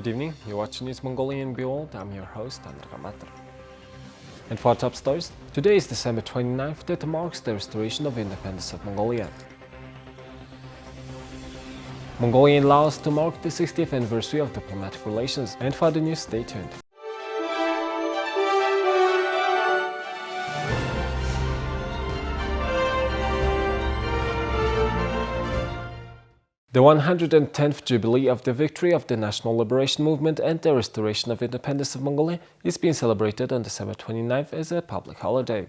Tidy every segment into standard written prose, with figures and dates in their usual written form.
Good evening, you're watching News Mongolian World. I'm your host, Andrea Matter. And for our top stories, today is December 29th, that marks the restoration of independence of Mongolia. Mongolia and Laos to mark the 60th anniversary of diplomatic relations. And for the news, stay tuned. The 110th Jubilee of the victory of the National Liberation Movement and the restoration of independence of Mongolia is being celebrated on December 29th as a public holiday.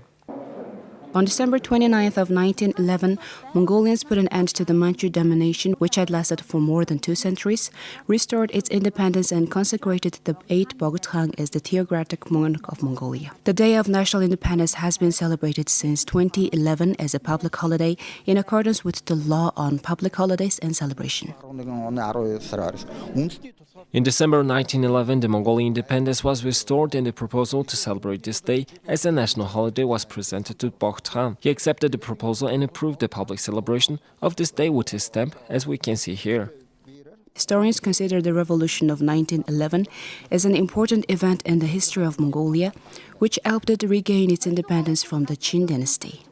On December 29th of 1911, Mongolians put an end to the Manchu domination, which had lasted for more than 2 centuries, restored its independence and consecrated the 8th Bogd as the theocratic monarch of Mongolia. The Day of National Independence has been celebrated since 2011 as a public holiday in accordance with the law on public holidays and celebration. In December 1911, the Mongolian independence was restored and a proposal to celebrate this day as a national holiday was presented to Bogd. He accepted the proposal and approved the public celebration of this day with his stamp, as we can see here. Historians consider the revolution of 1911 as an important event in the history of Mongolia, which helped it regain its independence from the Qin dynasty.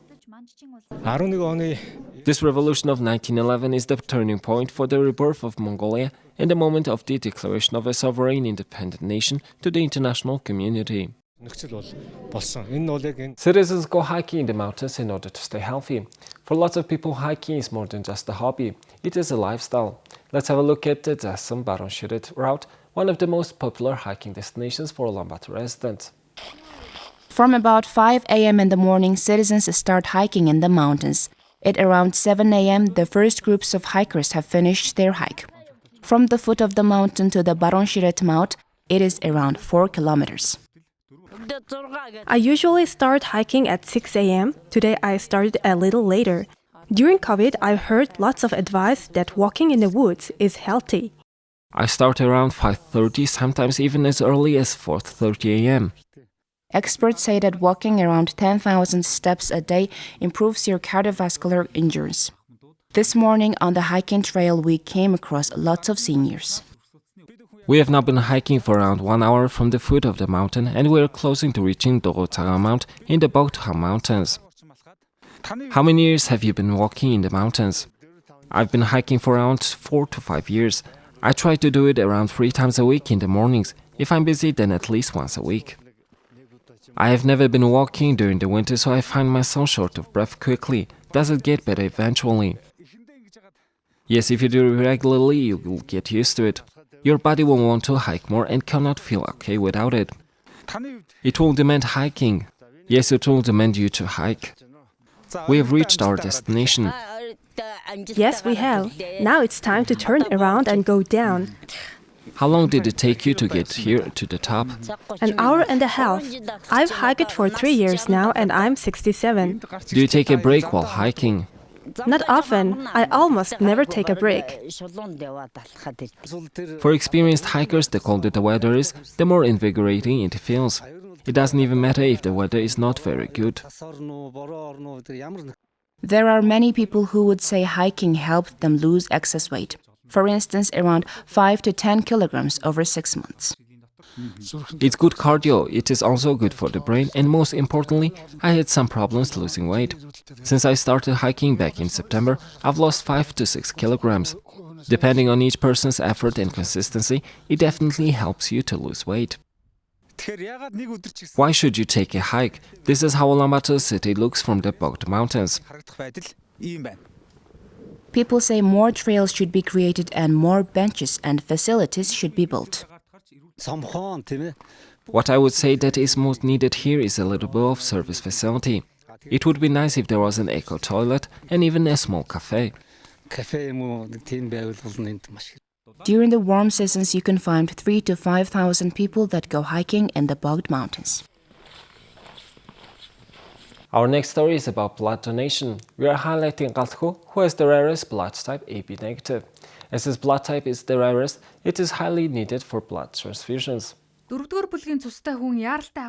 This revolution of 1911 is the turning point for the rebirth of Mongolia and the moment of the declaration of a sovereign independent nation to the international community. Citizens go hiking in the mountains in order to stay healthy. For lots of people, hiking is more than just a hobby. It is a lifestyle. Let's have a look at the Dasam-Baron-Shirit route, one of the most popular hiking destinations for Ulaanbaatar residents. From about 5 a.m. in the morning, citizens start hiking in the mountains. At around 7 a.m., the first groups of hikers have finished their hike. From the foot of the mountain to the Baron-Shirit Mount, it is around 4 kilometers. I usually start hiking at 6 a.m. Today I started a little later. During COVID, I heard lots of advice that walking in the woods is healthy. I start around 5:30, sometimes even as early as 4:30 a.m. Experts say that walking around 10,000 steps a day improves your cardiovascular endurance. This morning on the hiking trail, we came across lots of seniors. We have now been hiking for around 1 hour from the foot of the mountain, and we are closing to reaching Dorotaga Mount in the Bogd Mountains. How many years have you been walking in the mountains? I've been hiking for around 4 to 5 years. I try to do it around 3 times a week in the mornings. If I'm busy, then at least once a week. I have never been walking during the winter, so I find myself short of breath quickly. Does it get better eventually? Yes, if you do it regularly, you will get used to it. Your body will want to hike more and cannot feel okay without it. It will demand hiking. Yes, it will demand you to hike. We have reached our destination. Yes, we have. Now it's time to turn around and go down. How long did it take you to get here to the top? An hour and a half. I've hiked for 3 years now and I'm 67. Do you take a break while hiking? Not often. I almost never take a break. For experienced hikers, the colder the weather is, the more invigorating it feels. It doesn't even matter if the weather is not very good. There are many people who would say hiking helped them lose excess weight. For instance, around 5 to 10 kilograms over 6 months. It's good cardio, it is also good for the brain, and most importantly, I had some problems losing weight. Since I started hiking back in September, I've lost 5 to 6 kilograms. Depending on each person's effort and consistency, it definitely helps you to lose weight. Why should you take a hike? This is how Ulaanbaatar city looks from the Bogd Mountains. People say more trails should be created and more benches and facilities should be built. What I would say that is most needed here is a little bit of service facility. It would be nice if there was an eco-toilet and even a small cafe. During the warm seasons, you can find 3,000 to 5,000 people that go hiking in the Bogd Mountains. Our next story is about blood donation. We are highlighting Galtko, who has the rarest blood type AB negative. As his blood type is the rarest, it is highly needed for blood transfusions.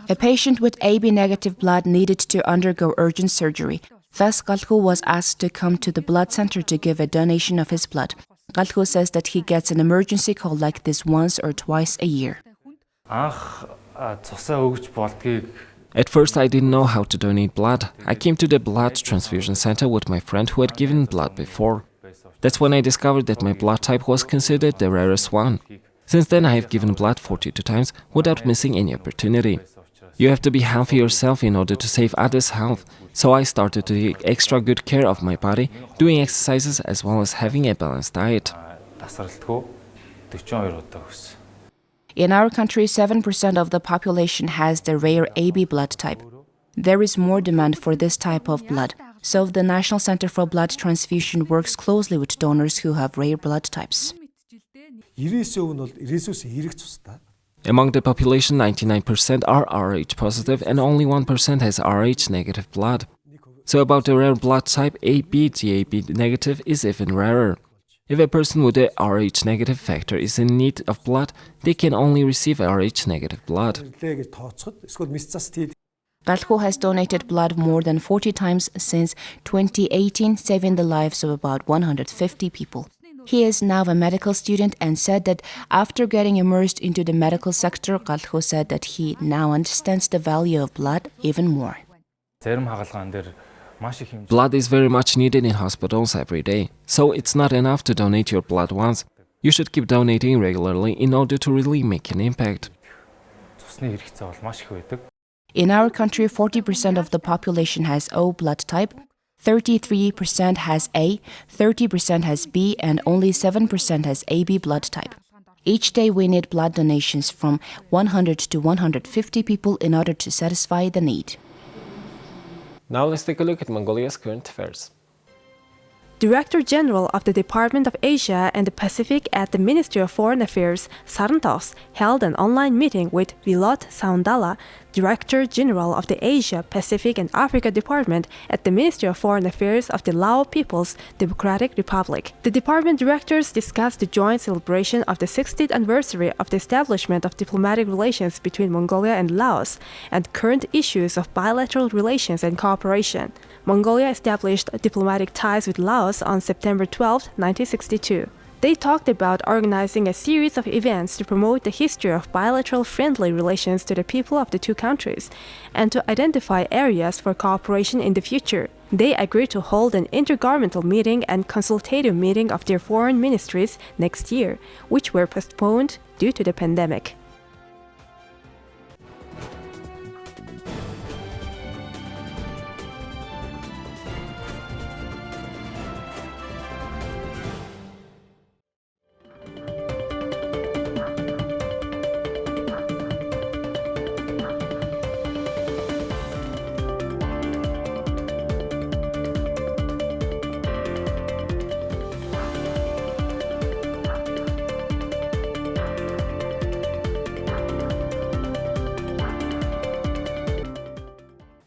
A patient with AB negative blood needed to undergo urgent surgery. Thus, Galtko was asked to come to the blood center to give a donation of his blood. Galho says that he gets an emergency call like this once or twice a year. At first, I didn't know how to donate blood. I came to the blood transfusion center with my friend who had given blood before. That's when I discovered that my blood type was considered the rarest one. Since then, I have given blood 42 times without missing any opportunity. You have to be healthy yourself in order to save others' health. So I started to take extra good care of my body, doing exercises as well as having a balanced diet. In our country, 7% of the population has the rare AB blood type. There is more demand for this type of blood. So the National Center for Blood Transfusion works closely with donors who have rare blood types. Among the population, 99% are Rh positive and only 1% has Rh negative blood. So about the rare blood type, AB/AB negative is even rarer. If a person with a Rh negative factor is in need of blood, they can only receive Rh negative blood. Galho has donated blood more than 40 times since 2018, saving the lives of about 150 people. He is now a medical student and said that after getting immersed into the medical sector, Galho said that he now understands the value of blood even more. Blood is very much needed in hospitals every day, so it's not enough to donate your blood once. You should keep donating regularly in order to really make an impact. In our country, 40% of the population has O blood type, 33% has A, 30% has B, and only 7% has AB blood type. Each day we need blood donations from 100 to 150 people in order to satisfy the need. Now let's take a look at Mongolia's current affairs. Director General of the Department of Asia and the Pacific at the Ministry of Foreign Affairs, Sarantos, held an online meeting with Vilot Saundala, Director General of the Asia, Pacific and Africa Department at the Ministry of Foreign Affairs of the Lao People's Democratic Republic. The department directors discussed the joint celebration of the 60th anniversary of the establishment of diplomatic relations between Mongolia and Laos and current issues of bilateral relations and cooperation. Mongolia established diplomatic ties with Laos on September 12, 1962. They talked about organizing a series of events to promote the history of bilateral friendly relations to the people of the two countries and to identify areas for cooperation in the future. They agreed to hold an intergovernmental meeting and consultative meeting of their foreign ministries next year, which were postponed due to the pandemic.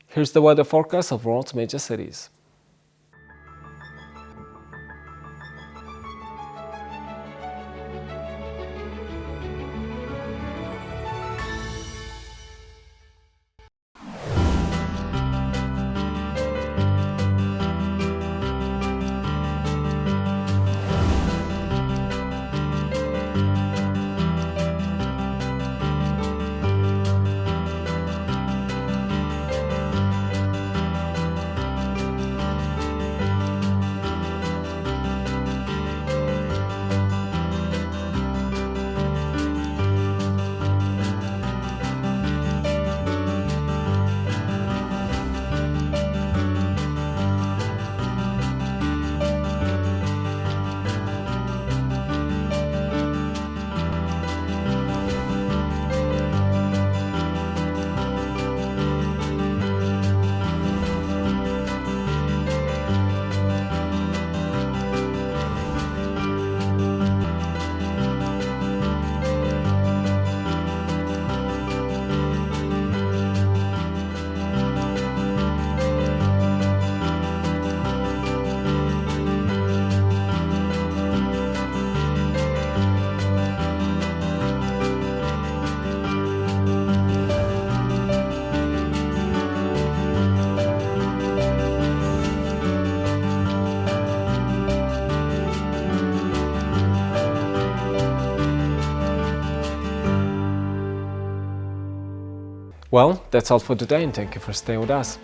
Here's the weather forecast of world's major cities. Well, that's all for today, and thank you for staying with us.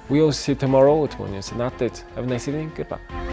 We'll see you tomorrow with more news and updates. Have a nice evening. Goodbye.